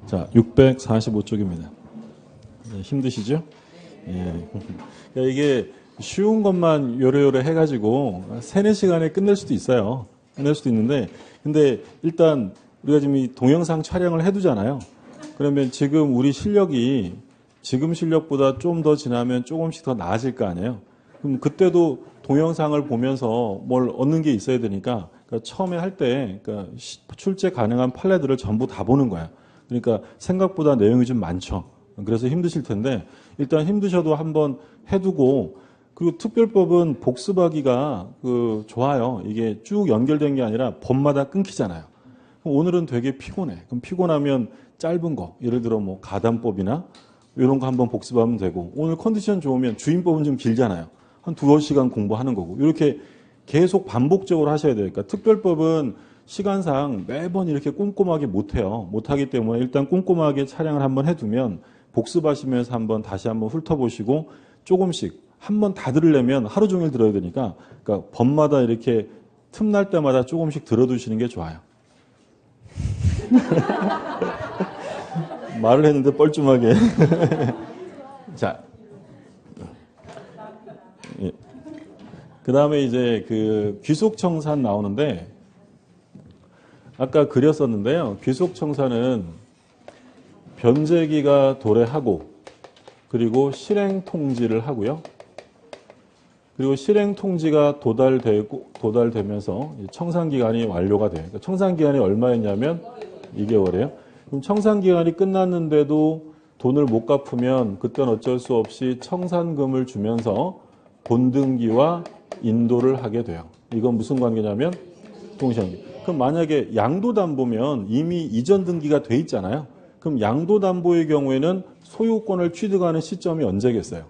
자, 645쪽입니다. 힘드시죠? 예. 그러니까 이게 쉬운 것만 요래요래 해가지고 3, 4시간에 끝낼 수도 있어요. 끝낼 수도 있는데, 근데 일단 우리가 지금 이 동영상 촬영을 해두잖아요. 그러면 지금 우리 실력이 지금 실력보다 좀 더 지나면 조금씩 더 나아질 거 아니에요. 그럼 그때도 동영상을 보면서 뭘 얻는 게 있어야 되니까, 그러니까 처음에 할 때 그러니까 출제 가능한 판례들을 전부 다 보는 거야. 그러니까 생각보다 내용이 좀 많죠. 그래서 힘드실 텐데 일단 힘드셔도 한번 해두고, 그리고 특별법은 복습하기가 좋아요. 이게 쭉 연결된 게 아니라 법마다 끊기잖아요. 그럼 오늘은 되게 피곤해. 그럼 피곤하면 짧은 거, 예를 들어 뭐 가담법이나 이런 거 한번 복습하면 되고, 오늘 컨디션 좋으면 주임법은 좀 길잖아요. 한 2-시간 공부하는 거고, 이렇게 계속 반복적으로 하셔야 돼요. 그러니까 특별법은 시간상 매번 이렇게 꼼꼼하게 못해요. 못하기 때문에 일단 꼼꼼하게 촬영을 한번 해두면 복습하시면서 한번 다시 한번 훑어보시고, 조금씩 한번 다 들으려면 하루 종일 들어야 되니까, 그러니까 법마다 이렇게 틈날 때마다 조금씩 들어두시는 게 좋아요. 말을 했는데 뻘쭘하게. 자, 예. 그 다음에 이제 귀속청산 나오는데, 아까 그렸었는데요. 귀속청산은 변제기가 도래하고, 그리고 실행통지를 하고요. 그리고 실행통지가 도달되면서 청산기간이 완료가 돼요. 그러니까 청산기간이 얼마였냐면 2개월이에요. 그럼 청산기간이 끝났는데도 돈을 못 갚으면 그때는 어쩔 수 없이 청산금을 주면서 본등기와 인도를 하게 돼요. 이건 무슨 관계냐면 동시행기. 그럼 만약에 양도담보면 이미 이전 등기가 돼 있잖아요. 그럼 양도담보의 경우에는 소유권을 취득하는 시점이 언제겠어요?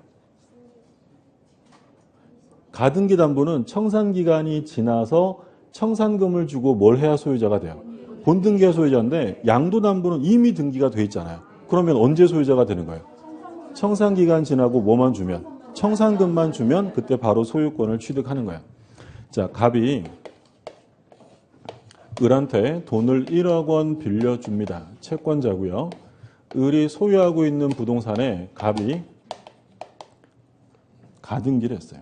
가등기 담보는 청산기간이 지나서 청산금을 주고 뭘 해야 소유자가 돼요? 본등기가 소유자인데 양도담보는 이미 등기가 돼 있잖아요. 그러면 언제 소유자가 되는 거예요? 청산기간 지나고 뭐만 주면? 청산금만 주면 그때 바로 소유권을 취득하는 거예요. 자, 갑이 을한테 돈을 1억 원 빌려줍니다. 채권자고요. 을이 소유하고 있는 부동산에 갑이 가등기를 했어요.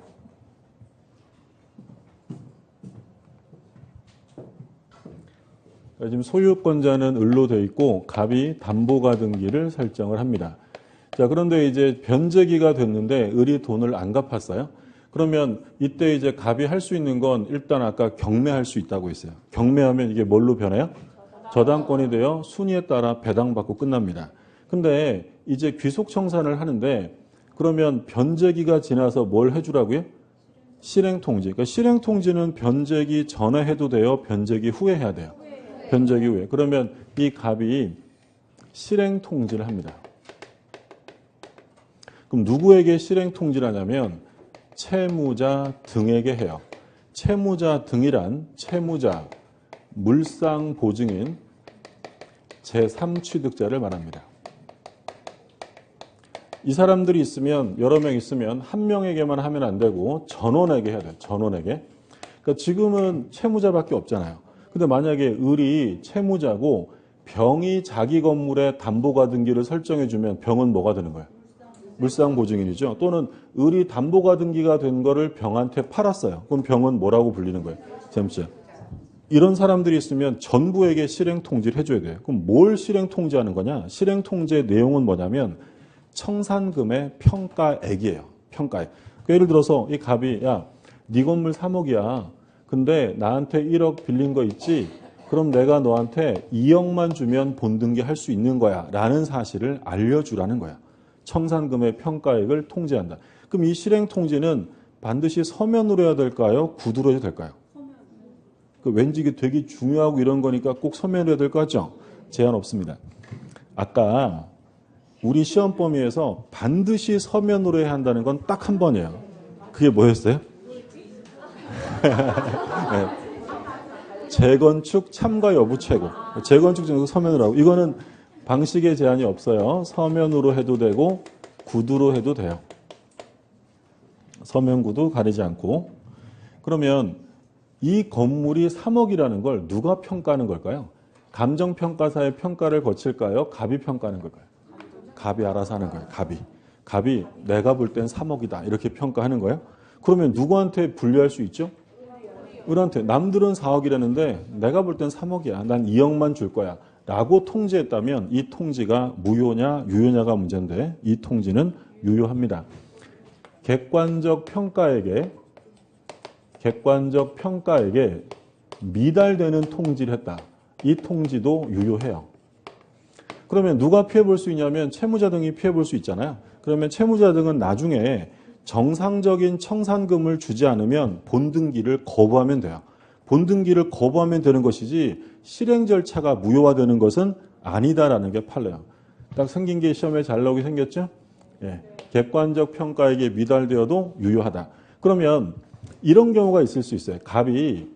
지금 소유권자는 을로 되어 있고 갑이 담보가등기를 설정을 합니다. 자, 그런데 이제 변제기가 됐는데 을이 돈을 안 갚았어요. 그러면 이때 이제 갑이 할 수 있는 건 일단 아까 경매할 수 있다고 했어요. 경매하면 이게 뭘로 변해요? 저당권이 되어 순위에 따라 배당받고 끝납니다. 근데 이제 귀속청산을 하는데, 그러면 변제기가 지나서 뭘 해주라고요? 실행통지. 그러니까 실행통지는 변제기 전에 해도 돼요? 변제기 후에 해야 돼요? 변제기 후에. 그러면 이 갑이 실행통지를 합니다. 그럼 누구에게 실행통지를 하냐면 채무자 등에게 해요. 채무자 등이란 채무자, 물상보증인, 제3취득자를 말합니다. 이 사람들이 있으면, 여러 명 있으면 한 명에게만 하면 안 되고 전원에게 해야 돼요. 전원에게. 그러니까 지금은 채무자밖에 없잖아요. 근데 만약에 을이 채무자고 병이 자기 건물에 담보가등기를 설정해주면 병은 뭐가 되는 거예요? 물상보증인이죠. 또는 을이 담보가등기가 된 거를 병한테 팔았어요. 그럼 병은 뭐라고 불리는 거예요? 잼자. 이런 사람들이 있으면 전부에게 실행통지를 해줘야 돼요. 그럼 뭘 실행통지하는 거냐? 실행통지의 내용은 뭐냐면 청산금의 평가액이에요. 평가액. 그러니까 예를 들어서 이 갑이, 야, 네 건물 3억이야. 근데 나한테 1억 빌린 거 있지? 그럼 내가 너한테 2억만 주면 본등기 할 수 있는 거야. 라는 사실을 알려주라는 거야. 청산금의 평가액을 통지한다. 그럼 이 실행통지는 반드시 서면으로 해야 될까요? 구두로 해야 될까요? 왠지 이게 되게 중요하고 이런 거니까 꼭 서면으로 해야 될 것 같죠? 제한 없습니다. 아까 우리 시험 범위에서 반드시 서면으로 해야 한다는 건 딱 한 번이에요. 그게 뭐였어요? 네. 재건축 참가 여부 최고. 재건축 정도 서면으로 하고, 이거는 방식의 제한이 없어요. 서면으로 해도 되고 구두로 해도 돼요. 서면 구두 가리지 않고. 그러면 이 건물이 3억이라는 걸 누가 평가하는 걸까요? 감정평가사의 평가를 거칠까요? 갑이 평가하는 걸까요? 갑이 알아서 하는 거예요. 갑이 내가 볼 땐 3억이다. 이렇게 평가하는 거예요. 그러면 누구한테 분류할 수 있죠? 을한테. 남들은 4억이라는데 내가 볼 땐 3억이야. 난 2억만 줄 거야. 라고 통지했다면 이 통지가 무효냐 유효냐가 문제인데 이 통지는 유효합니다. 객관적 평가에게 미달되는 통지를 했다. 이 통지도 유효해요. 그러면 누가 피해볼 수 있냐면 채무자 등이 피해볼 수 있잖아요. 그러면 채무자 등은 나중에 정상적인 청산금을 주지 않으면 본등기를 거부하면 돼요. 본등기를 거부하면 되는 것이지 실행 절차가 무효화되는 것은 아니다라는 게 판례예요. 딱 생긴 게 시험에 잘 나오게 생겼죠? 예. 객관적 평가에게 미달되어도 유효하다. 그러면 이런 경우가 있을 수 있어요. 갑이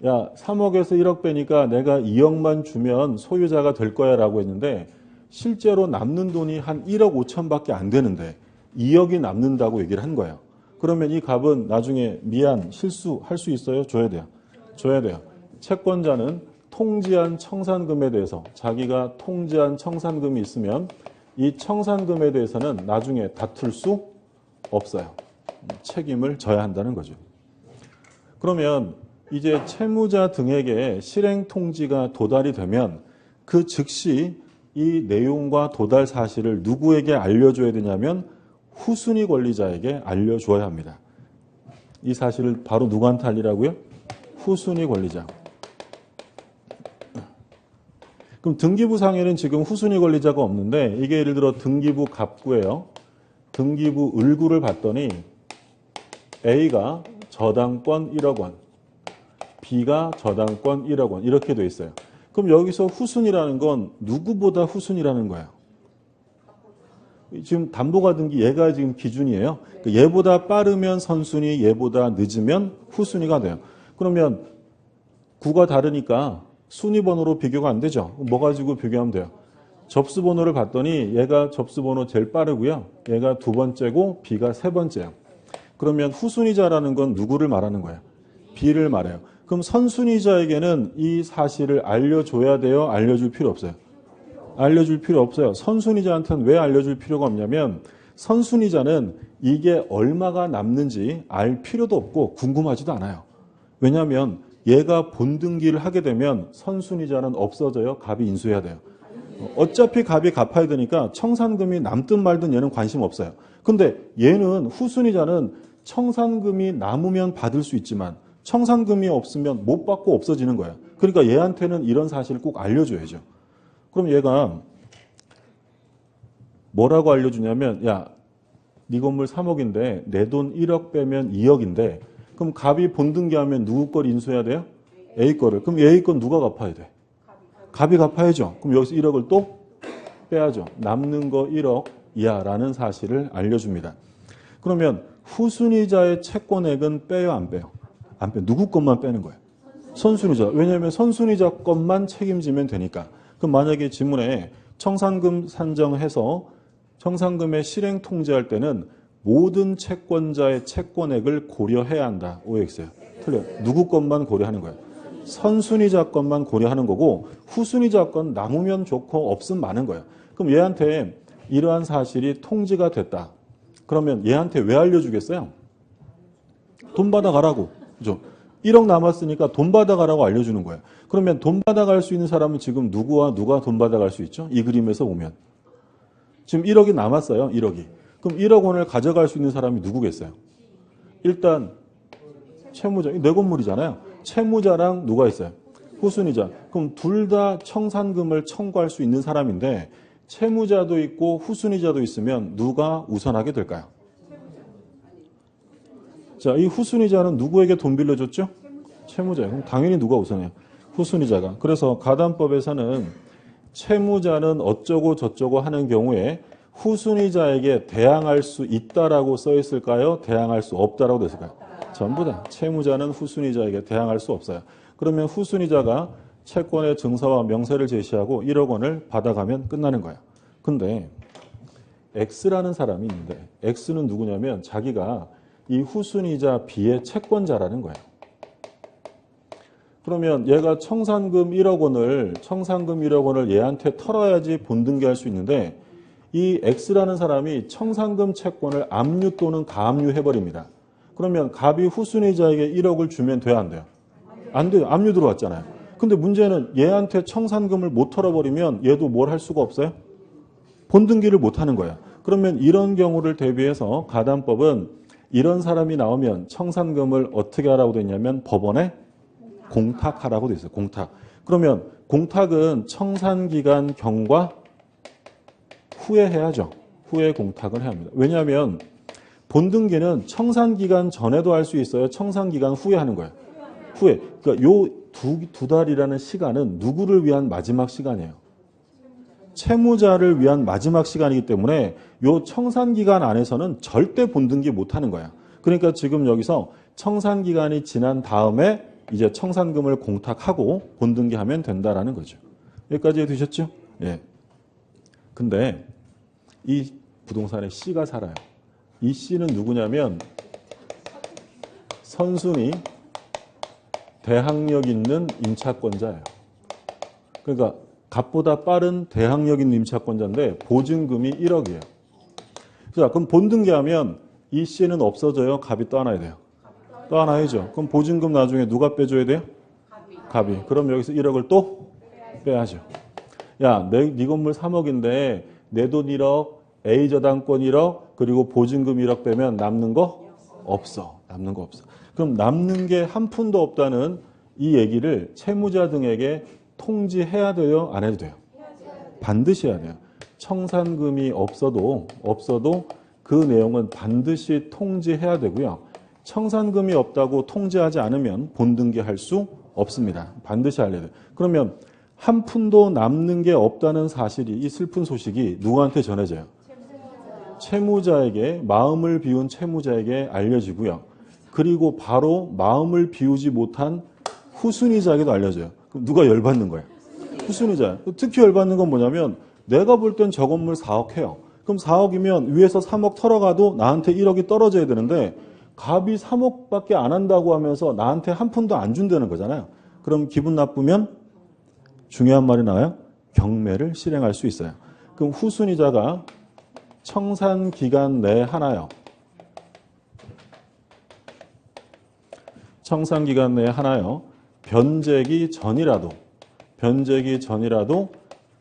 야 3억에서 1억 빼니까 내가 2억만 주면 소유자가 될 거야 라고 했는데 실제로 남는 돈이 한 1억 5천밖에 안 되는데 2억이 남는다고 얘기를 한 거예요. 그러면 이 갑은 나중에 미안, 실수할 수 있어요? 줘야 돼요. 줘야 돼요. 채권자는 통지한 청산금에 대해서 자기가 통지한 청산금이 있으면 이 청산금에 대해서는 나중에 다툴 수 없어요. 책임을 져야 한다는 거죠. 그러면 이제 채무자 등에게 실행 통지가 도달이 되면 그 즉시 이 내용과 도달 사실을 누구에게 알려줘야 되냐면 후순위 권리자에게 알려줘야 합니다. 이 사실을 바로 누구한테 알리라고요? 후순위 권리자. 그럼 등기부상에는 지금 후순위 권리자가 없는데 이게 예를 들어 등기부 갑구예요. 등기부 을구를 봤더니 A가 저당권 1억 원, B가 저당권 1억 원 이렇게 돼 있어요. 그럼 여기서 후순위라는 건 누구보다 후순위라는 거예요. 지금 담보가 등기 얘가 지금 기준이에요. 얘보다 빠르면 선순위, 얘보다 늦으면 후순위가 돼요. 그러면 구가 다르니까 순위번호로 비교가 안 되죠. 뭐 가지고 비교하면 돼요? 접수번호를 봤더니 얘가 접수번호 제일 빠르고요. 얘가 두 번째고 B가 세 번째예요. 그러면 후순위자라는 건 누구를 말하는 거예요? B를 말해요. 그럼 선순위자에게는 이 사실을 알려줘야 돼요? 알려줄 필요 없어요? 알려줄 필요 없어요. 선순위자한테는 왜 알려줄 필요가 없냐면 선순위자는 이게 얼마가 남는지 알 필요도 없고 궁금하지도 않아요. 왜냐하면 얘가 본등기를 하게 되면 선순위자는 없어져요. 갑이 인수해야 돼요. 어차피 갑이 갚아야 되니까 청산금이 남든 말든 얘는 관심 없어요. 근데 얘는 후순위자는 청산금이 남으면 받을 수 있지만 청산금이 없으면 못 받고 없어지는 거예요. 그러니까 얘한테는 이런 사실을 꼭 알려줘야죠. 그럼 얘가 뭐라고 알려주냐면 야, 네 건물 3억인데 내 돈 1억 빼면 2억인데 그럼 갑이 본등기하면 누구 걸 인수해야 돼요? A 거를. 그럼 A 건 누가 갚아야 돼? 갑이 갚아야죠. 그럼 여기서 1억을 또 빼야죠. 남는 거 1억 이하라는 사실을 알려줍니다. 그러면 후순위자의 채권액은 빼요, 안 빼요? 안 빼요. 누구 것만 빼는 거예요? 선순위자. 왜냐하면 선순위자 것만 책임지면 되니까. 그럼 만약에 지문에 청산금 산정해서 청산금의 실행 통지할 때는 모든 채권자의 채권액을 고려해야 한다. OX예요. 틀려요. 누구 것만 고려하는 거예요. 선순위자 것만 고려하는 거고 후순위자 건 남으면 좋고 없으면 많은 거예요. 그럼 얘한테 이러한 사실이 통지가 됐다. 그러면 얘한테 왜 알려주겠어요? 돈 받아가라고. 그죠? 1억 남았으니까 돈 받아가라고 알려주는 거예요. 그러면 돈 받아갈 수 있는 사람은 지금 누구와 누가 돈 받아갈 수 있죠? 이 그림에서 보면. 지금 1억이 남았어요. 1억이. 그럼 1억 원을 가져갈 수 있는 사람이 누구겠어요? 일단 채무자. 내 건물이잖아요. 채무자랑 누가 있어요? 후순위자. 그럼 둘 다 청산금을 청구할 수 있는 사람인데 채무자도 있고 후순위자도 있으면 누가 우선하게 될까요? 자, 이 후순위자는 누구에게 돈 빌려줬죠? 채무자예요. 그럼 당연히 누가 우선해요? 후순위자가. 그래서 가담법에서는 채무자는 어쩌고 저쩌고 하는 경우에 후순위자에게 대항할 수 있다라고 써 있을까요? 대항할 수 없다라고 돼 있을까요? 전부 다 채무자는 후순위자에게 대항할 수 없어요. 그러면 후순위자가 채권의 증서와 명세를 제시하고 1억 원을 받아가면 끝나는 거예요. 근데 X라는 사람이 있는데 X는 누구냐면 자기가 이 후순위자 B의 채권자라는 거예요. 그러면 얘가 청산금 1억 원을 얘한테 털어야지 본등기할 수 있는데 이 X라는 사람이 청산금 채권을 압류 또는 가압류 해버립니다. 그러면 갑이 후순위자에게 1억을 주면 돼요, 안 돼요? 안 돼요. 압류 들어왔잖아요. 근데 문제는 얘한테 청산금을 못 털어버리면 얘도 뭘 할 수가 없어요? 본등기를 못 하는 거야. 그러면 이런 경우를 대비해서 가담법은 이런 사람이 나오면 청산금을 어떻게 하라고 돼 있냐면 법원에 공탁하라고 돼 있어요. 공탁. 그러면 공탁은 청산기간 경과 후에 해야죠. 후에 공탁을 해야 합니다. 왜냐하면 본등기는 청산기간 전에도 할 수 있어요. 청산기간 후에 하는 거예요. 후에. 그러니까 요 두 달이라는 시간은 누구를 위한 마지막 시간이에요? 채무자를 위한 마지막 시간이기 때문에 요 청산기간 안에서는 절대 본등기 못 하는 거야. 그러니까 지금 여기서 청산기간이 지난 다음에 이제 청산금을 공탁하고 본등기하면 된다라는 거죠. 여기까지 되셨죠? 예. 근데 이 부동산에 C가 살아요. 이 C는 누구냐면 선순위 대항력 있는 임차권자예요. 그러니까 갑보다 빠른 대항력 있는 임차권자인데 보증금이 1억이에요. 자, 그럼 본등기하면 이 C는 없어져요? 갑이 떠나야 돼요? 떠나야죠. 그럼 보증금 나중에 누가 빼줘야 돼요? 갑이. 그럼 여기서 1억을 또 빼야죠. 야, 네 건물 3억인데 내 돈 1억, A 저당권 1억, 그리고 보증금 1억 빼면 남는 거 없어. 남는 거 없어. 그럼 남는 게 한 푼도 없다는 이 얘기를 채무자 등에게 통지해야 돼요? 안 해도 돼요? 반드시 해야 돼요. 청산금이 없어도 그 내용은 반드시 통지해야 되고요. 청산금이 없다고 통지하지 않으면 본등기할 수 없습니다. 반드시 알려야 돼요. 그러면 한 푼도 남는 게 없다는 사실이, 이 슬픈 소식이 누구한테 전해져요? 채무자에게, 마음을 비운 채무자에게 알려지고요. 그리고 바로 마음을 비우지 못한 후순위자에게도 알려져요. 그럼 누가 열받는 거예요? 후순위자. 특히 열받는 건 뭐냐면 내가 볼 땐 저 건물 4억 해요. 그럼 4억이면 위에서 3억 털어가도 나한테 1억이 떨어져야 되는데 갑이 3억밖에 안 한다고 하면서 나한테 한 푼도 안 준다는 거잖아요. 그럼 기분 나쁘면 중요한 말이 나와요. 경매를 실행할 수 있어요. 그럼 후순위자가 청산 기간 내에 하나요. 청산 기간 내에 하나요. 변제기 전이라도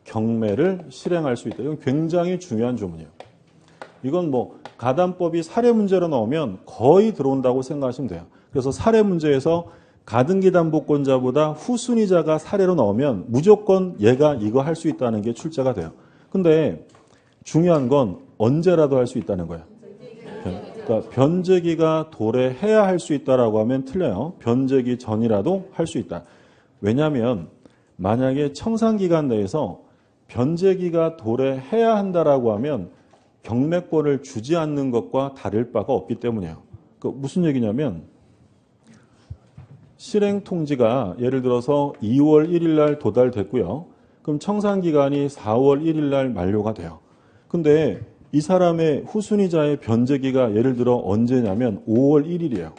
경매를 실행할 수 있다. 이건 굉장히 중요한 조문이에요. 이건 뭐 가담법이 사례 문제로 나오면 거의 들어온다고 생각하시면 돼요. 그래서 사례 문제에서 가등기 담보권자보다 후순위자가 사례로 나오면 무조건 얘가 이거 할 수 있다는 게 출제가 돼요. 근데 중요한 건 언제라도 할 수 있다는 거예요. 그러니까 변제기가 도래해야 할 수 있다라고 하면 틀려요. 변제기 전이라도 할 수 있다. 왜냐하면 만약에 청산기간 내에서 변제기가 도래해야 한다라고 하면 경매권을 주지 않는 것과 다를 바가 없기 때문이에요. 그 무슨 얘기냐면 실행 통지가 예를 들어서 2월 1일 날 도달됐고요. 그럼 청산기간이 4월 1일 날 만료가 돼요. 근데 이 사람의 후순위자의 변제기가 예를 들어 언제냐면 5월 1일이에요.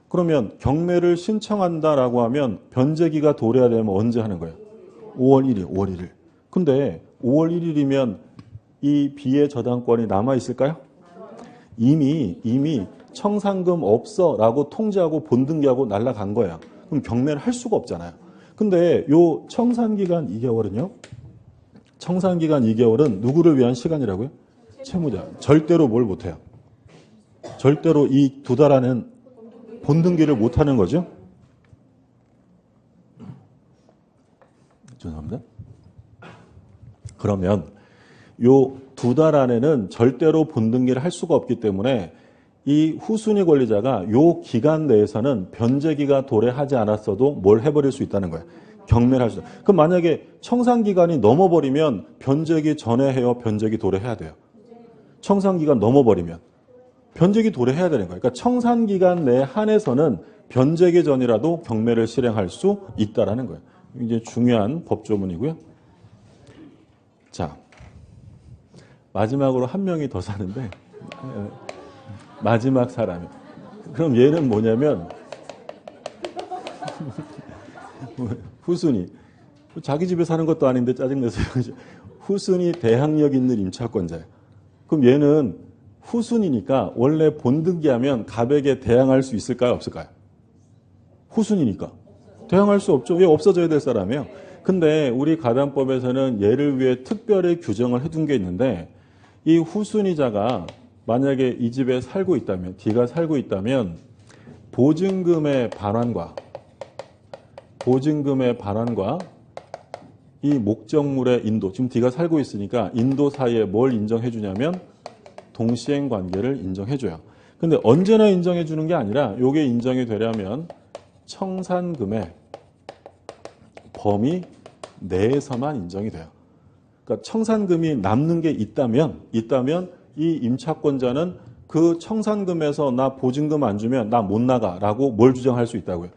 그러면 경매를 신청한다라고 하면 변제기가 도래하려면 언제 하는 거예요? 5월 1일. 근데 5월 1일이면 이 B의 저당권이 남아있을까요? 이미 청산금 없어라고 통지하고 본등기하고 날아간 거예요. 그럼 경매를 할 수가 없잖아요. 근데 요 청산기간 2개월은요? 청산기간 2개월은 누구를 위한 시간이라고요? 채무자. 절대로 뭘 못해요? 절대로 이 두 달 안에는 본등기를 못하는 거죠? 죄송합니다. 그러면 요 두 달 안에는 절대로 본등기를 할 수가 없기 때문에 이 후순위 권리자가 요 기간 내에서는 변제기가 도래하지 않았어도 뭘 해버릴 수 있다는 거예요. 경매를 할 수 있어요. 그럼 만약에 청산기간이 넘어버리면 변제기 전에 해요? 변제기 도래해야 돼요? 청산기간 넘어버리면 변제기 도래해야 되는 거예요. 그러니까 청산기간 내에 한해서는 변제기 전이라도 경매를 실행할 수 있다라는 거예요. 이제 중요한 법조문이고요. 자, 마지막으로 한 명이 더 사는데 마지막 사람이. 그럼 얘는 뭐냐면 후순위. 자기 집에 사는 것도 아닌데 짜증내서 후순위 대항력 있는 임차권자예요. 그럼 얘는 후순위니까 원래 본등기하면 갑에게 대항할 수 있을까요? 없을까요? 후순위니까. 대항할 수 없죠. 왜 없어져야 될 사람이에요? 근데 우리 가담법에서는 얘를 위해 특별히 규정을 해둔 게 있는데 이 후순위자가 만약에 이 집에 살고 있다면, D가 살고 있다면 보증금의 반환과 이 목적물의 인도, 지금 D가 살고 있으니까 인도 사이에 뭘 인정해 주냐면 동시행 관계를 인정해 줘요. 근데 언제나 인정해 주는 게 아니라 이게 인정이 되려면 청산금의 범위 내에서만 인정이 돼요. 그러니까 청산금이 남는 게 있다면 이 임차권자는 그 청산금에서 나 보증금 안 주면 나 못 나가라고 뭘 주장할 수 있다고요?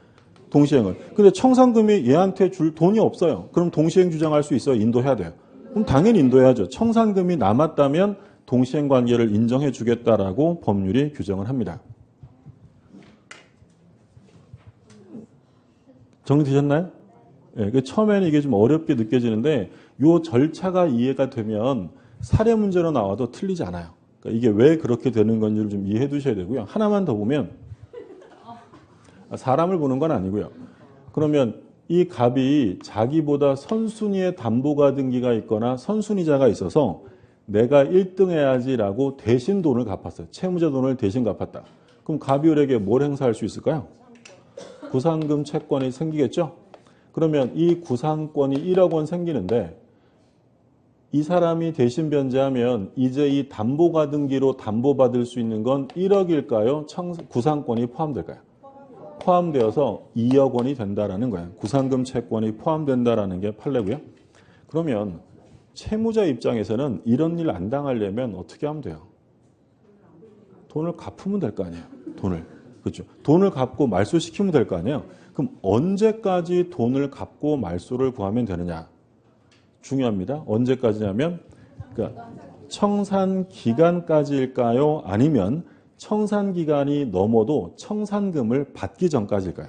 동시행을. 근데 청산금이 얘한테 줄 돈이 없어요. 그럼 동시행 주장할 수 있어요? 인도해야 돼요. 그럼 당연히 인도해야죠. 청산금이 남았다면 동시행 관계를 인정해 주겠다라고 법률이 규정을 합니다. 정리되셨나요? 네, 처음에는 이게 좀 어렵게 느껴지는데 이 절차가 이해가 되면 사례 문제로 나와도 틀리지 않아요. 그러니까 이게 왜 그렇게 되는 건지를 좀 이해해 두셔야 되고요. 하나만 더 보면 사람을 보는 건 아니고요. 그러면 이 갑이 자기보다 선순위의 담보가 등기가 있거나 선순위자가 있어서 내가 1등 해야지라고 대신 돈을 갚았어요. 채무자 돈을 대신 갚았다. 그럼 갑이 을에게 뭘 행사할 수 있을까요? 구상금 채권이 생기겠죠? 그러면 이 구상권이 1억 원 생기는데 이 사람이 대신 변제하면 이제 이 담보가 등기로 담보받을 수 있는 건 1억일까요? 구상권이 포함될까요? 포함되어서 2억 원이 된다라는 거예요. 구상금 채권이 포함된다라는 게 판례고요. 그러면 채무자 입장에서는 이런 일 안 당하려면 어떻게 하면 돼요? 돈을 갚으면 될 거 아니에요. 돈을. 그렇죠. 돈을 갚고 말소시키면 될 거 아니에요. 그럼 언제까지 돈을 갚고 말소를 구하면 되느냐? 중요합니다. 언제까지냐면 그러니까 청산 기간까지일까요? 아니면 청산 기간이 넘어도 청산금을 받기 전까지일까요?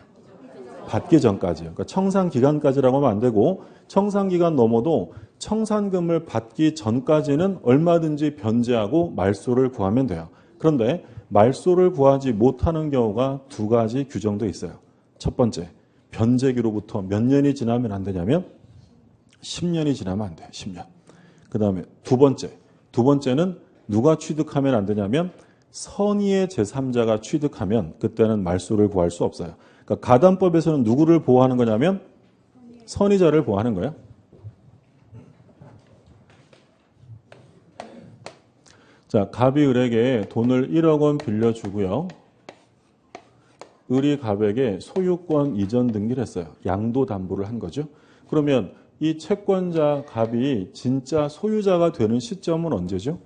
받기 전까지요. 그러니까 청산 기간까지라고 하면 안 되고 청산 기간 넘어도 청산금을 받기 전까지는 얼마든지 변제하고 말소를 구하면 돼요. 그런데 말소를 구하지 못하는 경우가 두 가지 규정돼 있어요. 첫 번째, 변제기로부터 몇 년이 지나면 안 되냐면 10년이 지나면 안 돼요. 10년. 그 다음에 두 번째는 누가 취득하면 안 되냐면 선의의 제3자가 취득하면 그때는 말소를 구할 수 없어요. 그러니까 가담법에서는 누구를 보호하는 거냐면 선의자를 보호하는 거예요. 자, 갑이 을에게 돈을 1억 원 빌려주고요. 을이 갑에게 소유권 이전 등기를 했어요. 양도담보를 한 거죠. 그러면 이 채권자 갑이 진짜 소유자가 되는 시점은 언제죠?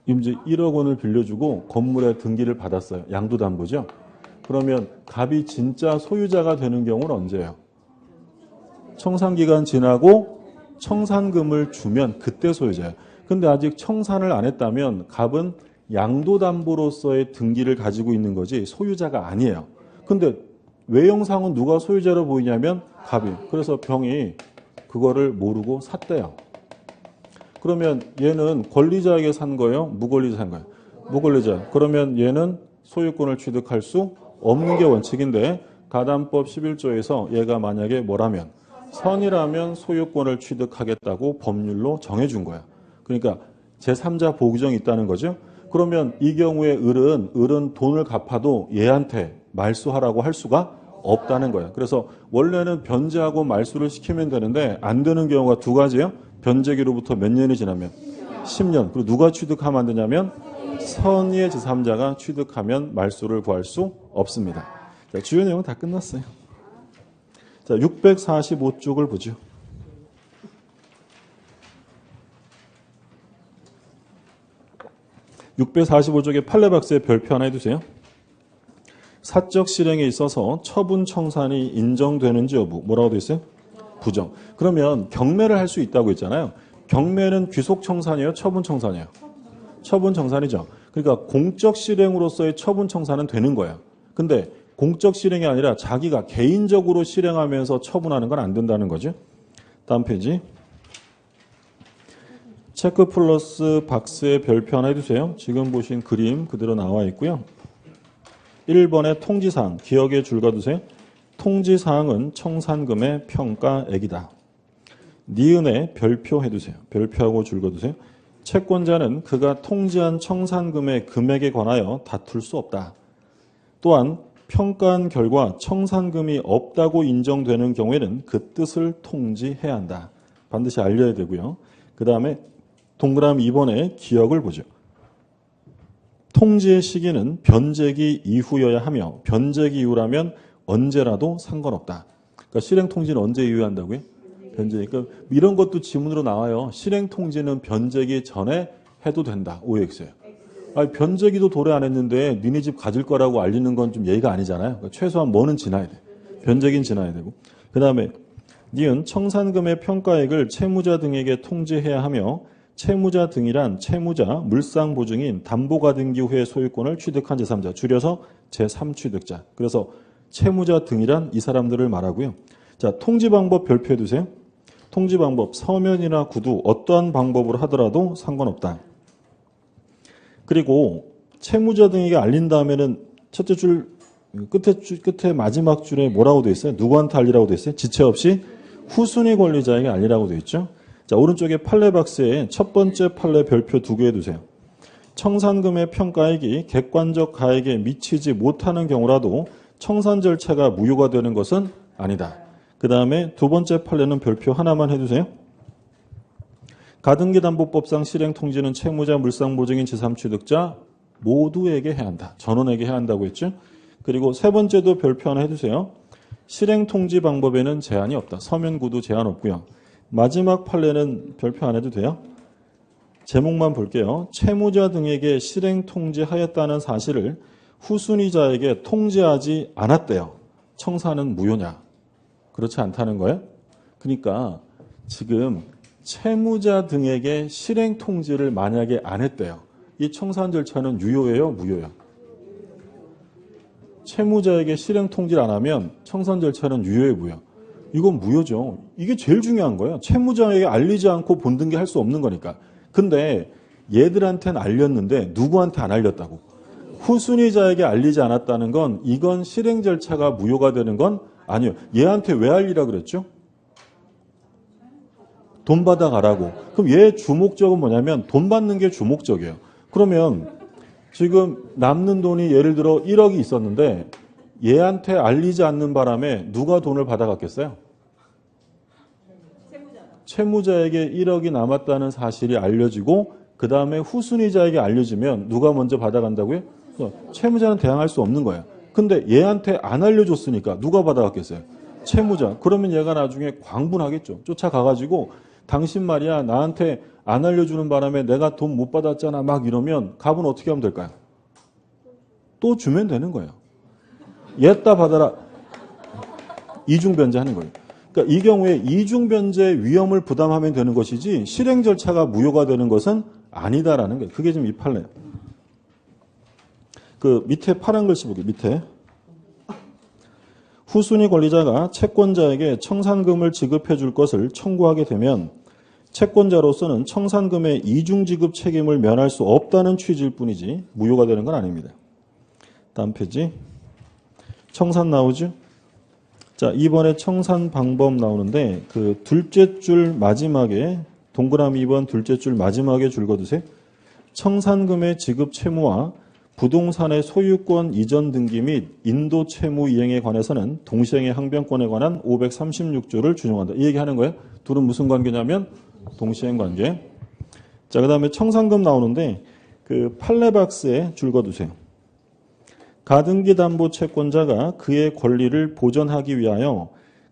이제 1억 원을 빌려주고 건물에 등기를 받았어요. 양도담보죠. 그러면 갑이 진짜 소유자가 되는 경우는 언제예요? 청산기간 지나고 청산금을 주면 그때 소유자예요. 근데 아직 청산을 안 했다면 갑은 양도담보로서의 등기를 가지고 있는 거지 소유자가 아니에요. 근데 외형상은 누가 소유자로 보이냐면 갑이. 그래서 병이 그거를 모르고 샀대요. 그러면 얘는 권리자에게 산 거예요? 무권리자 산 거예요? 무권리자. 그러면 얘는 소유권을 취득할 수 없는 게 원칙인데 가담법 11조에서 얘가 만약에 뭐라면 선이라면 소유권을 취득하겠다고 법률로 정해준 거야. 그러니까 제3자 보규정이 있다는 거죠. 그러면 이 경우에 을은 돈을 갚아도 얘한테 말소하라고 할 수가 없다는 거예요. 그래서 원래는 변제하고 말소를 시키면 되는데 안 되는 경우가 두 가지예요. 변제기로부터 몇 년이 지나면 10년. 그리고 누가 취득하면 안 되냐면 선의의 제3자가 취득하면 말소를 구할 수 없습니다. 자, 주요 내용은 다 끝났어요. 자, 645쪽을 보죠. 645쪽에 판례박스에 별표 하나 해두세요. 사적 실행에 있어서 처분 청산이 인정되는지 여부. 뭐라고 돼 있어요? 부정. 그러면 경매를 할 수 있다고 했잖아요. 경매는 귀속 청산이에요? 처분 청산이에요? 처분 청산이죠. 그러니까 공적 실행으로서의 처분 청산은 되는 거예요. 근데 공적 실행이 아니라 자기가 개인적으로 실행하면서 처분하는 건 안 된다는 거죠. 다음 페이지. 체크 플러스 박스에 별표 하나 해주세요. 지금 보신 그림 그대로 나와 있고요. 1번의 통지사항, 기억에 줄 거두세요. 통지사항은 청산금의 평가액이다. 니은에 별표 해두세요. 별표하고 줄 거두세요. 채권자는 그가 통지한 청산금의 금액에 관하여 다툴 수 없다. 또한 평가한 결과 청산금이 없다고 인정되는 경우에는 그 뜻을 통지해야 한다. 반드시 알려야 되고요. 그 다음에 동그라미 2번에 기억을 보죠. 통지의 시기는 변제기 이후여야 하며 변제기 이후라면 언제라도 상관없다. 그러니까 실행 통지는 언제 이후에 한다고요? 변제기. 그러니까 이런 것도 지문으로 나와요. 실행 통지는 변제기 전에 해도 된다. OX예요. 아니, 변제기도 도래 안 했는데 니네 집 가질 거라고 알리는 건 좀 예의가 아니잖아요. 그러니까 최소한 뭐는 지나야 돼. 변제기는 지나야 되고. 그 다음에 니은 청산금의 평가액을 채무자 등에게 통지해야 하며 채무자 등이란 채무자, 물상보증인, 담보가 등기 후에 소유권을 취득한 제3자, 줄여서 제3취득자. 그래서 채무자 등이란 이 사람들을 말하고요. 자, 통지 방법 별표해 두세요. 통지 방법, 서면이나 구두, 어떠한 방법으로 하더라도 상관없다. 그리고 채무자 등에게 알린 다음에는 첫째 줄 끝에 마지막 줄에 뭐라고 돼 있어요? 누구한테 알리라고 돼 있어요? 지체 없이 후순위 권리자에게 알리라고 돼 있죠. 자, 오른쪽에 판례 박스에 첫 번째 판례 별표 2개 해두세요. 청산금의 평가액이 객관적 가액에 미치지 못하는 경우라도 청산 절차가 무효가 되는 것은 아니다. 그 다음에 두 번째 판례는 별표 하나만 해두세요. 가등기담보법상 실행통지는 채무자, 물상보증인, 제3취득자 모두에게 해야 한다. 전원에게 해야 한다고 했죠. 그리고 세 번째도 별표 하나 해두세요. 실행통지 방법에는 제한이 없다. 서면 구두 제한 없고요. 마지막 판례는 별표 안 해도 돼요. 제목만 볼게요. 채무자 등에게 실행통지하였다는 사실을 후순위자에게 통지하지 않았대요. 청산은 무효냐? 그렇지 않다는 거예요. 그러니까 지금 채무자 등에게 실행통지를 만약에 안 했대요. 이 청산 절차는 유효예요? 무효예요? 채무자에게 실행통지를 안 하면 청산 절차는 유효예요? 무효? 이건 무효죠. 이게 제일 중요한 거예요. 채무자에게 알리지 않고 본등기 할 수 없는 거니까. 근데 얘들한테는 알렸는데 누구한테 안 알렸다고. 후순위자에게 알리지 않았다는 건 이건 실행 절차가 무효가 되는 건 아니에요. 얘한테 왜 알리라 그랬죠? 돈 받아 가라고. 그럼 얘 주목적은 뭐냐면 돈 받는 게 주목적이에요. 그러면 지금 남는 돈이 예를 들어 1억이 있었는데 얘한테 알리지 않는 바람에 누가 돈을 받아갔겠어요? 채무자에게 1억이 남았다는 사실이 알려지고 그 다음에 후순위자에게 알려지면 누가 먼저 받아간다고요? 채무자는 대항할 수 없는 거예요. 근데 얘한테 안 알려줬으니까 누가 받아갔겠어요? 채무자. 그러면 얘가 나중에 광분하겠죠. 쫓아가가지고 당신 말이야 나한테 안 알려주는 바람에 내가 돈 못 받았잖아 막 이러면 갑은 어떻게 하면 될까요? 또 주면 되는 거예요. 얘따 받아라. 이중변제하는 거예요. 그러니까 이 경우에 이중변제 위험을 부담하면 되는 것이지 실행 절차가 무효가 되는 것은 아니다라는 거예요. 그게 지금 이 판례. 그 밑에 파란 글씨 보기 밑에. 후순위 권리자가 채권자에게 청산금을 지급해 줄 것을 청구하게 되면 채권자로서는 청산금의 이중지급 책임을 면할 수 없다는 취지일 뿐이지 무효가 되는 건 아닙니다. 다음 페이지. 청산 나오죠? 자, 이번에 청산 방법 나오는데 그 둘째 줄 마지막에 동그라미 2번 둘째 줄 마지막에 줄 거두세요. 청산금의 지급 채무와 부동산의 소유권 이전 등기 및 인도 채무 이행에 관해서는 동시행의 항변권에 관한 536조를 준용한다. 이 얘기하는 거예요. 둘은 무슨 관계냐면 동시행 관계. 자, 그다음에 청산금 나오는데 그 판례 박스에 줄 거두세요. 가등기 담보 채권자가 그의 권리를 보전하기 위하여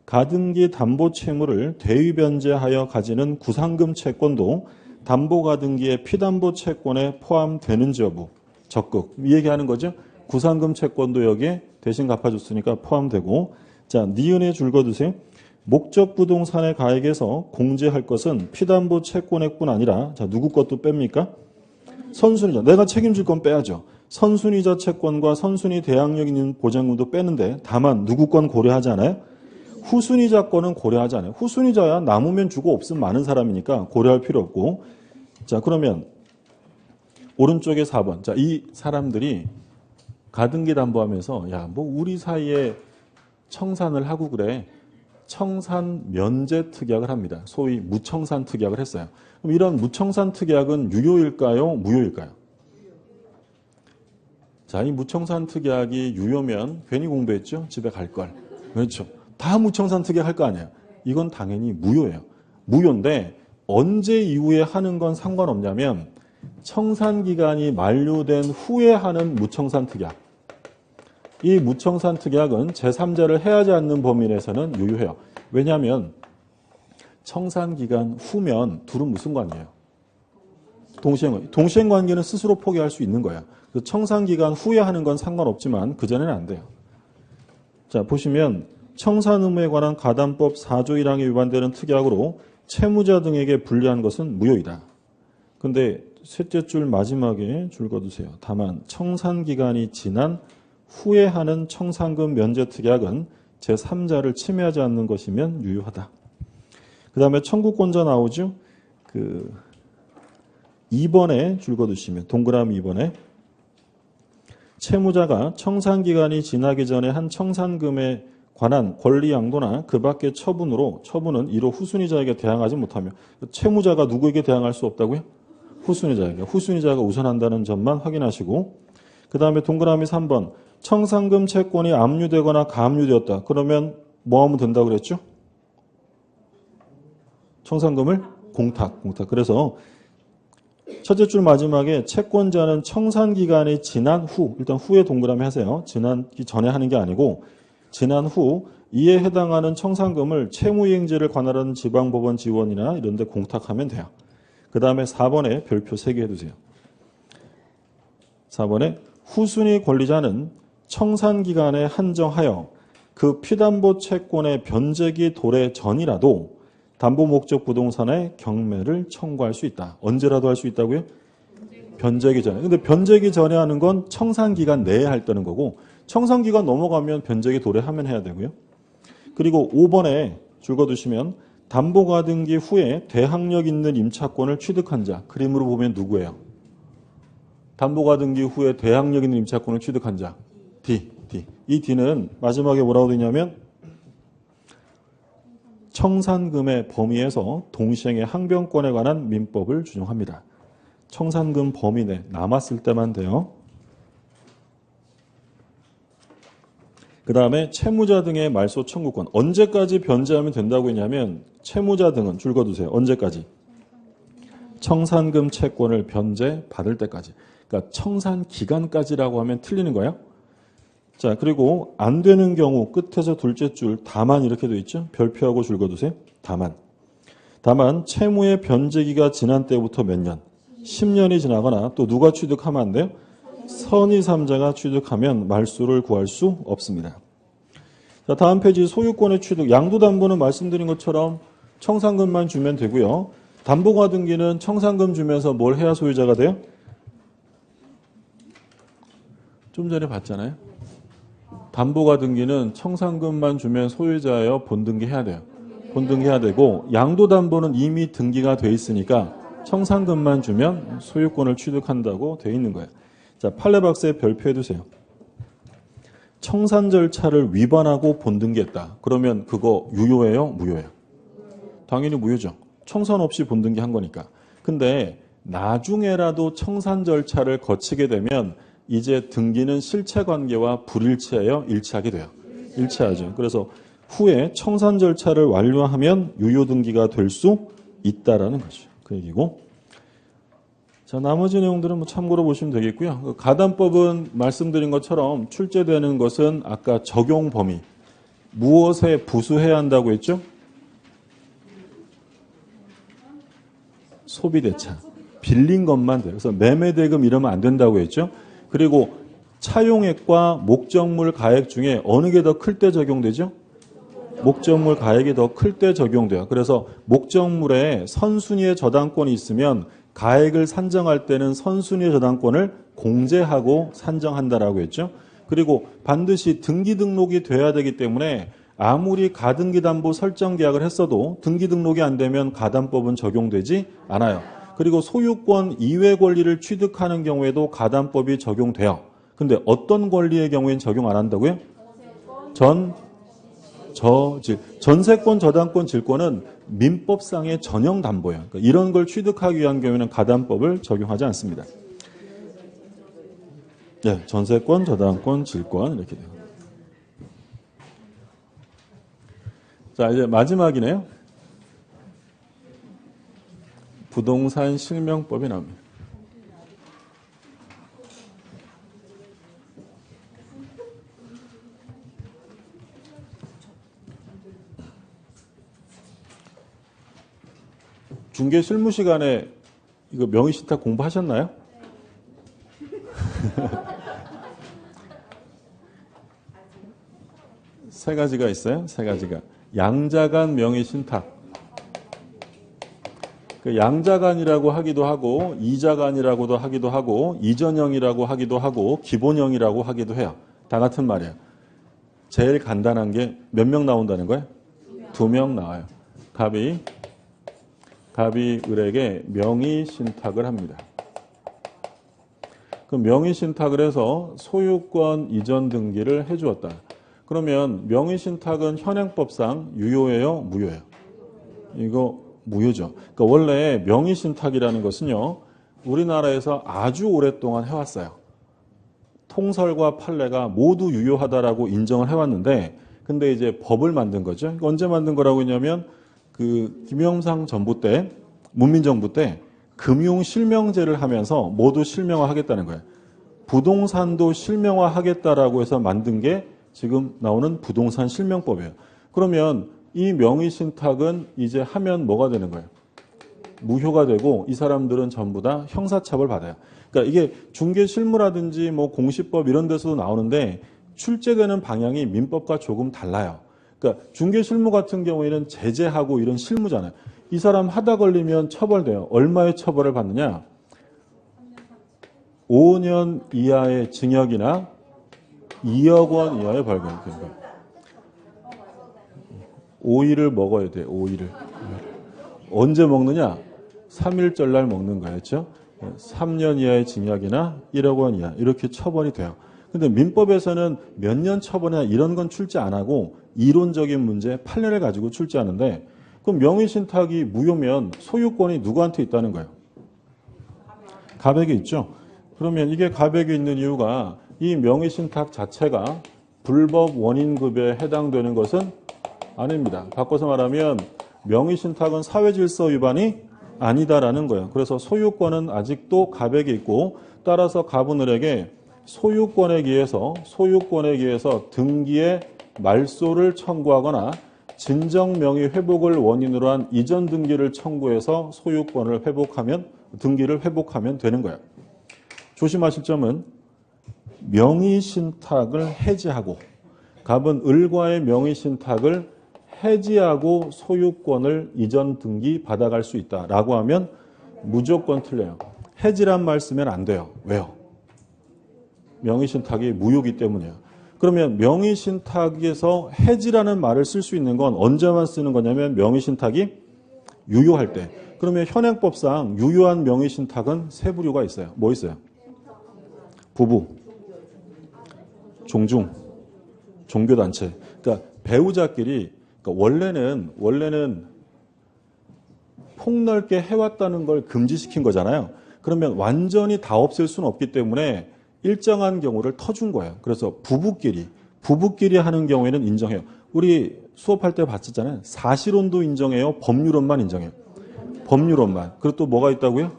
가등기 담보 채무를 대위변제하여 가지는 구상금 채권도 담보가등기의 피담보 채권에 포함되는지 여부 적극 이 얘기하는 거죠. 구상금 채권도 여기에 대신 갚아줬으니까 포함되고. 자, 니은에 줄 거두세요. 목적 부동산의 가액에서 공제할 것은 피담보 채권액뿐 아니라 자 누구 것도 뺍니까? 선순위자. 내가 책임질 건 빼야죠. 선순위자 채권과 선순위 대항력 있는 보장금도 빼는데 다만 누구 건 고려하지 않아요? 후순위자 거는 고려하지 않아요. 후순위자야 남으면 주고 없으면 많은 사람이니까 고려할 필요 없고. 자, 그러면 오른쪽에 4번. 자, 이 사람들이 가등기 담보하면서 야, 뭐 우리 사이에 청산을 하고 그래. 청산 면제 특약을 합니다. 소위 무청산 특약을 했어요. 그럼 이런 무청산 특약은 유효일까요? 무효일까요? 자, 이 무청산 특약이 유효면 괜히 공부했죠? 집에 갈 걸. 그렇죠. 다 무청산 특약 할 거 아니에요. 이건 당연히 무효예요. 무효인데 언제 이후에 하는 건 상관없냐면 청산 기간이 만료된 후에 하는 무청산 특약. 이 무청산 특약은 제3자를 해하지 않는 범위 내에서는 유효해요. 왜냐하면 청산 기간 후면 둘은 무슨 관계예요? 동시행관계는 스스로 포기할 수 있는 거야. 청산 기간 후에 하는 건 상관없지만 그전에는 안 돼요. 자, 보시면 청산 의무에 관한 가담법 4조 1항에 위반되는 특약으로 채무자 등에게 불리한 것은 무효이다. 근데 셋째 줄 마지막에 줄 거두세요. 다만 청산 기간이 지난 후에 하는 청산금 면제 특약은 제3자를 침해하지 않는 것이면 유효하다. 그 다음에 청구권자 나오죠. 2번에 줄 거두시면 동그라미 2번에 채무자가 청산기간이 지나기 전에 한 청산금에 관한 권리 양도나 그 밖의 처분은 이로 후순위자에게 대항하지 못하며 채무자가 누구에게 대항할 수 없다고요? 후순위자에게. 후순위자가 우선한다는 점만 확인하시고 그 다음에 동그라미 3번 청산금 채권이 압류되거나 가압류되었다. 그러면 뭐 하면 된다고 그랬죠? 청산금을 공탁. 그래서 첫째 줄 마지막에 채권자는 청산기간이 지난 후, 일단 후에 동그라미 하세요. 지나기 전에 하는 게 아니고 지난 후 이에 해당하는 청산금을 채무이행제를 관할하는 지방법원 지원이나 이런 데 공탁하면 돼요. 그 다음에 4번에 별표 3개 해두세요. 4번에 후순위 권리자는 청산기간에 한정하여 그 피담보 채권의 변제기 도래 전이라도 담보 목적 부동산의 경매를 청구할 수 있다. 언제라도 할 수 있다고요? 변제기 전에. 근데 변제기 전에 하는 건 청산기간 내에 할다는 거고 청산기간 넘어가면 변제기 도래하면 해야 되고요. 그리고 5번에 줄 거두시면 담보가등기 후에 대항력 있는 임차권을 취득한 자. 그림으로 보면 누구예요? 담보가등기 후에 대항력 있는 임차권을 취득한 자. D. 이 D는 마지막에 뭐라고 되냐면 청산금의 범위에서 동시행의 항변권에 관한 민법을 준용합니다. 청산금 범위 내 남았을 때만 돼요. 그 다음에 채무자 등의 말소 청구권. 언제까지 변제하면 된다고 했냐면 채무자 등은 줄 거두세요. 언제까지? 청산금 채권을 변제 받을 때까지. 그러니까 청산 기간까지라고 하면 틀리는 거예요. 자, 그리고 안 되는 경우 끝에서 둘째 줄 다만 이렇게 돼 있죠. 별표하고 줄 거두세요. 다만 채무의 변제기가 지난 때부터 몇 년? 10년이 지나거나 또 누가 취득하면 안 돼요? 선의 3자가 취득하면 말소를 구할 수 없습니다. 자, 다음 페이지 소유권의 취득. 양도담보는 말씀드린 것처럼 청산금만 주면 되고요. 담보가등기는 청산금 주면서 뭘 해야 소유자가 돼요? 좀 전에 봤잖아요. 담보가등기는 청산금만 주면 소유자예요. 본등기 해야 돼요. 본등기 해야 되고 양도담보는 이미 등기가 돼 있으니까 청산금만 주면 소유권을 취득한다고 돼 있는 거예요. 자, 판례박스에 별표해 두세요. 청산 절차를 위반하고 본등기했다. 그러면 그거 유효해요? 무효해요? 당연히 무효죠. 청산 없이 본등기 한 거니까. 근데 나중에라도 청산 절차를 거치게 되면 이제 등기는 실체관계와 불일치하여 일치하게 돼요. 일치하죠. 그래서 후에 청산 절차를 완료하면 유효등기가 될 수 있다라는 거죠. 그 얘기고. 자, 나머지 내용들은 뭐 참고로 보시면 되겠고요. 가담법은 말씀드린 것처럼 출제되는 것은 아까 적용 범위. 무엇에 부수해야 한다고 했죠? 소비대차. 빌린 것만 돼요. 그래서 매매대금 이러면 안 된다고 했죠? 그리고 차용액과 목적물 가액 중에 어느 게 더 클 때 적용되죠? 목적물 가액이 더 클 때 적용돼요. 그래서 목적물에 선순위의 저당권이 있으면 가액을 산정할 때는 선순위 저당권을 공제하고 산정한다라고 했죠. 그리고 반드시 등기 등록이 돼야 되기 때문에 아무리 가등기 담보 설정 계약을 했어도 등기 등록이 안 되면 가담법은 적용되지 않아요. 그리고 소유권 이외 권리를 취득하는 경우에도 가담법이 적용돼요. 근데 어떤 권리의 경우에는 적용 안 한다고요? 전세권, 저당권, 질권은 민법상의 전형 담보예요. 그러니까 이런 걸 취득하기 위한 경우에는 가담법을 적용하지 않습니다. 네, 전세권, 저당권, 질권 이렇게 돼요. 자, 이제 마지막이네요. 부동산 실명법이 나옵니다. 중개 실무 시간에 이거 명의신탁 공부하셨나요? 세 가지가 있어요. 세 가지가. 양자간 명의신탁. 그 양자간이라고 하기도 하고 이자간이라고도 하기도 하고 이전형이라고 하기도 하고 기본형이라고 하기도 해요. 다 같은 말이에요. 제일 간단한 게 몇 명 나온다는 거예요? 2명 나와요. 갑이 을에게 명의신탁을 합니다. 그 명의신탁을 해서 소유권 이전 등기를 해주었다. 그러면 명의신탁은 현행법상 유효예요? 무효예요? 이거 무효죠. 그러니까 원래 명의신탁이라는 것은요, 우리나라에서 아주 오랫동안 해왔어요. 통설과 판례가 모두 유효하다라고 인정을 해왔는데, 근데 이제 법을 만든 거죠. 언제 만든 거라고 했냐면, 그 김영삼 정부 때, 문민정부 때 금융실명제를 하면서 모두 실명화하겠다는 거예요. 부동산도 실명화하겠다라고 해서 만든 게 지금 나오는 부동산 실명법이에요. 그러면 이 명의신탁은 이제 하면 뭐가 되는 거예요? 무효가 되고 이 사람들은 전부 다 형사처벌 받아요. 그러니까 이게 중개실무라든지 뭐 공시법 이런 데서도 나오는데 출제되는 방향이 민법과 조금 달라요. 그러니까 중개실무 같은 경우에는 제재하고 이런 실무잖아요. 이 사람 하다 걸리면 처벌돼요. 얼마의 처벌을 받느냐? 5년 이하의 징역이나 2억 원 이하의 벌금. 그러니까 오이를 먹어야 돼. 오이를. 언제 먹느냐? 3일절 날 먹는 거였죠. 3년 이하의 징역이나 1억 원 이하 이렇게 처벌이 돼요. 근데 민법에서는 몇 년 처벌이나 이런 건 출제 안 하고 이론적인 문제 판례를 가지고 출제하는데 그럼 명의신탁이 무효면 소유권이 누구한테 있다는 거예요? 갑에게 있죠. 그러면 이게 갑에게 있는 이유가 이 명의신탁 자체가 불법 원인급여에 해당되는 것은 아닙니다. 바꿔서 말하면 명의신탁은 사회질서 위반이 아니다라는 거예요. 그래서 소유권은 아직도 갑에게 있고 따라서 갑은 을에게 소유권에 기해서 등기의 말소를 청구하거나 진정명의 회복을 원인으로 한 이전 등기를 청구해서 소유권을 회복하면 등기를 회복하면 되는 거예요. 조심하실 점은 명의신탁을 해지하고 갑은 을과의 명의신탁을 해지하고 소유권을 이전 등기 받아갈 수 있다라고 하면 무조건 틀려요. 해지란 말 쓰면 안 돼요. 왜요? 명의신탁이 무효이기 때문이에요. 그러면 명의신탁에서 해지라는 말을 쓸 수 있는 건 언제만 쓰는 거냐면 명의신탁이 유효할 때. 그러면 현행법상 유효한 명의신탁은 세 부류가 있어요. 뭐 있어요? 부부, 종중, 종교단체. 그러니까 배우자끼리 그러니까 원래는 폭넓게 해왔다는 걸 금지시킨 거잖아요. 그러면 완전히 다 없앨 수는 없기 때문에 일정한 경우를 터준 거예요. 그래서 부부끼리 하는 경우에는 인정해요. 우리 수업할 때 봤었잖아요. 사실혼도 인정해요. 법률혼만 인정해요. 법률혼만. 그리고 또 뭐가 있다고요?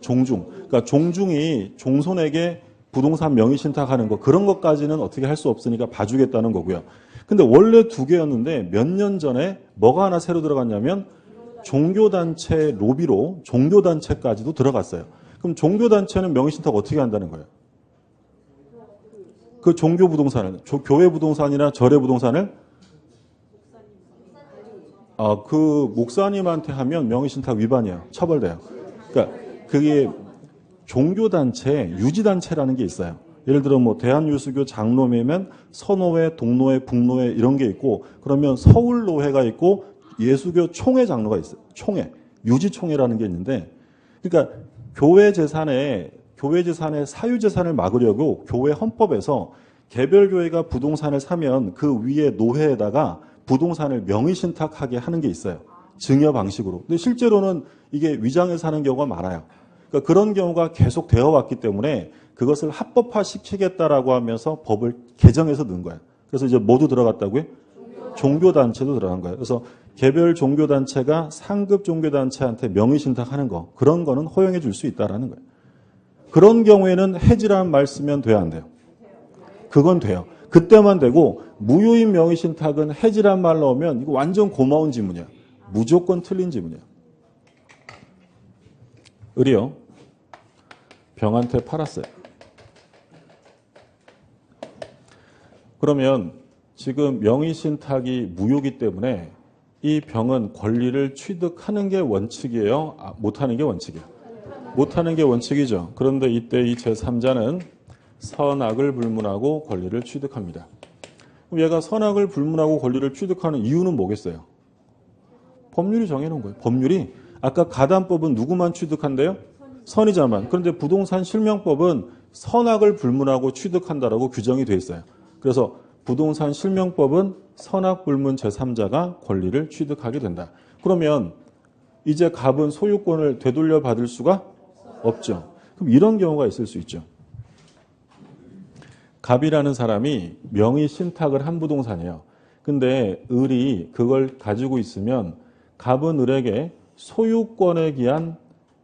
종중. 그러니까 종중이 종손에게 부동산 명의신탁하는 거 그런 것까지는 어떻게 할 수 없으니까 봐주겠다는 거고요. 근데 원래 두 개였는데 몇 년 전에 뭐가 하나 새로 들어갔냐면 종교단체 로비로 종교단체까지도 들어갔어요. 그럼 종교단체는 명의신탁 어떻게 한다는 거예요? 그 종교 부동산을, 교회 부동산이나 절의 부동산을 그 목사님한테 하면 명의신탁 위반이에요. 처벌돼요. 그러니까 그게 종교단체, 유지단체라는 게 있어요. 예를 들어 뭐 대한유수교 장로회면 선호회, 동로회, 북로회 이런 게 있고 그러면 서울노회가 있고 예수교 총회 장로가 있어요. 총회, 유지총회라는 게 있는데 그러니까 교회 재산의 사유재산을 막으려고 교회 헌법에서 개별 교회가 부동산을 사면 그 위에 노회에다가 부동산을 명의신탁하게 하는 게 있어요. 증여 방식으로. 근데 실제로는 이게 위장해 사는 경우가 많아요. 그러니까 그런 경우가 계속 되어 왔기 때문에 그것을 합법화 시키겠다라고 하면서 법을 개정해서 넣은 거예요. 그래서 이제 모두 들어갔다고요? 종교단체도 들어간 거예요. 그래서 개별 종교단체가 상급 종교단체한테 명의신탁하는 거, 그런 거는 허용해 줄 수 있다라는 거예요. 그런 경우에는 해지라는 말 쓰면 돼요, 안 돼요? 그건 돼요. 그때만 되고 무효인 명의신탁은 해지란 말 넣으면 이거 완전 고마운 지문이야. 무조건 틀린 지문이야. 을이요. 병한테 팔았어요. 그러면 지금 명의신탁이 무효기 때문에 이 병은 권리를 취득하는 게 원칙이에요? 못하는 게 원칙이에요? 못하는 게 원칙이죠. 그런데 이때 이 제3자는 선악을 불문하고 권리를 취득합니다. 그럼 얘가 선악을 불문하고 권리를 취득하는 이유는 뭐겠어요? 법률이 정해놓은 거예요. 법률이 아까 가담법은 누구만 취득한대요? 선의자만. 그런데 부동산 실명법은 선악을 불문하고 취득한다라고 규정이 돼 있어요. 그래서 부동산 실명법은 선악 불문 제3자가 권리를 취득하게 된다. 그러면 이제 갑은 소유권을 되돌려 받을 수가 없죠. 그럼 이런 경우가 있을 수 있죠. 갑이라는 사람이 명의 신탁을 한 부동산이에요. 근데 을이 그걸 가지고 있으면 갑은 을에게 소유권에 기한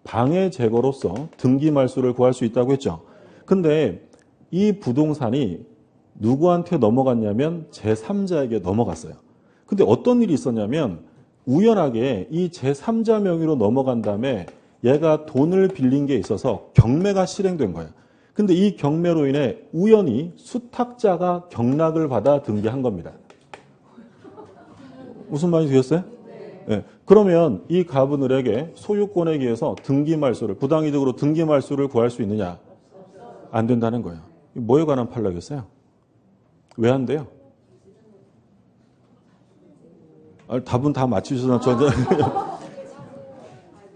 방해 제거로서 등기 말소를 구할 수 있다고 했죠. 근데 이 부동산이 누구한테 넘어갔냐면 제3자에게 넘어갔어요. 근데 어떤 일이 있었냐면 우연하게 이 제3자 명의로 넘어간 다음에 얘가 돈을 빌린 게 있어서 경매가 실행된 거예요. 근데 이 경매로 인해 우연히 수탁자가 경락을 받아 등기한 겁니다. 무슨 말인지 되겠어요? 네. 그러면 이 갑은 을에게 소유권에 의해서 등기 말소를, 부당이득으로 등기 말소를 구할 수 있느냐? 안 된다는 거예요. 뭐에 관한 판례겠어요? 왜 안 돼요? 답은 다 맞추셔서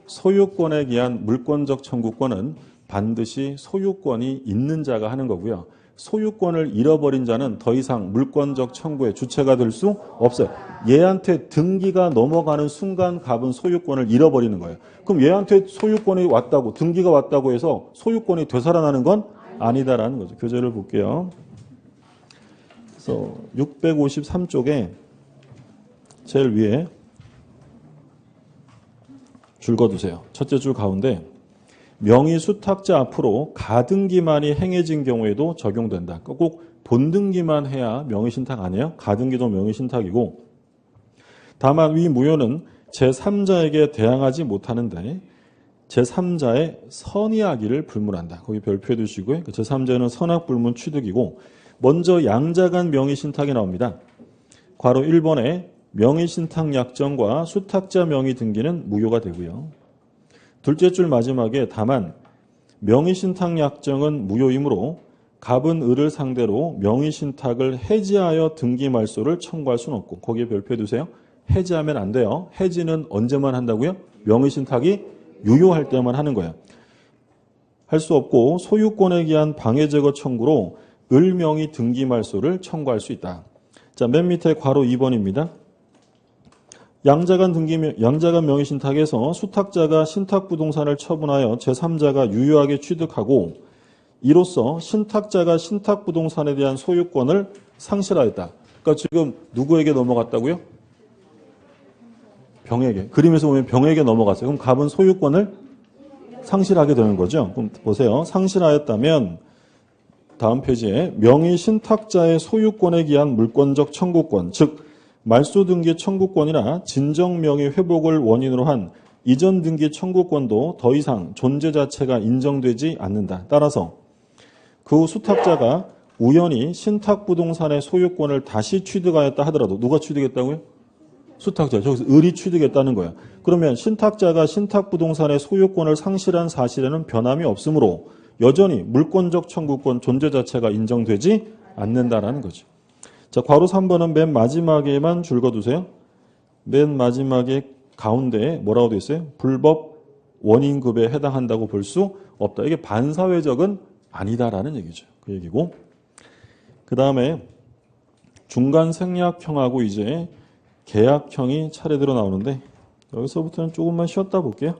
소유권에 기한 물권적 청구권은 반드시 소유권이 있는 자가 하는 거고요. 소유권을 잃어버린 자는 더 이상 물권적 청구의 주체가 될 수 없어요. 얘한테 등기가 넘어가는 순간 갑은 소유권을 잃어버리는 거예요. 그럼 얘한테 소유권이 왔다고, 등기가 왔다고 해서 소유권이 되살아나는 건 아니다라는 거죠. 교재를 볼게요. 그래서 653쪽에 제일 위에 줄 거두세요. 첫째 줄 가운데 명의 수탁자 앞으로 가등기만이 행해진 경우에도 적용된다. 꼭 본등기만 해야 명의신탁 아니에요? 가등기도 명의신탁이고 다만 위 무효는 제3자에게 대항하지 못하는데 제3자의 선의하기를 불문한다. 거기 별표해 두시고요. 제3자는 선악불문 취득이고 먼저 양자간 명의신탁이 나옵니다. 괄호 1번에 명의신탁 약정과 수탁자 명의 등기는 무효가 되고요. 둘째 줄 마지막에 다만 명의신탁 약정은 무효이므로 갑은 을을 상대로 명의신탁을 해지하여 등기 말소를 청구할 수는 없고 거기에 별표해 두세요. 해지하면 안 돼요. 해지는 언제만 한다고요? 명의신탁이 유효할 때만 하는 거예요. 할 수 없고 소유권에 기한 방해제거 청구로 을 명의 등기 말소를 청구할 수 있다. 자, 맨 밑에 괄호 2번입니다. 양자간 명의신탁에서 수탁자가 신탁부동산을 처분하여 제3자가 유효하게 취득하고 이로써 신탁자가 신탁부동산에 대한 소유권을 상실하였다. 그러니까 지금 누구에게 넘어갔다고요? 병에게. 그림에서 보면 병에게 넘어갔어요. 그럼 갑은 소유권을 상실하게 되는 거죠. 그럼 보세요. 상실하였다면 다음 페이지에 명의신탁자의 소유권에 기한 물권적 청구권, 즉 말소 등기 청구권이나 진정 명의 회복을 원인으로 한 이전 등기 청구권도 더 이상 존재 자체가 인정되지 않는다. 따라서 그 후 수탁자가 우연히 신탁부동산의 소유권을 다시 취득하였다 하더라도 누가 취득했다고요? 수탁자. 저기서 을이 취득했다는 거야. 그러면 신탁자가 신탁부동산의 소유권을 상실한 사실에는 변함이 없으므로 여전히 물권적 청구권 존재 자체가 인정되지 않는다라는 거죠. 자, 괄호 3번은 맨 마지막에만 줄거두세요. 맨 마지막에 가운데에 뭐라고 되어 있어요? 불법 원인급에 해당한다고 볼 수 없다. 이게 반사회적은 아니다라는 얘기죠. 그 얘기고. 그 다음에 중간 생략형하고 이제 계약형이 차례대로 나오는데 여기서부터는 조금만 쉬었다 볼게요.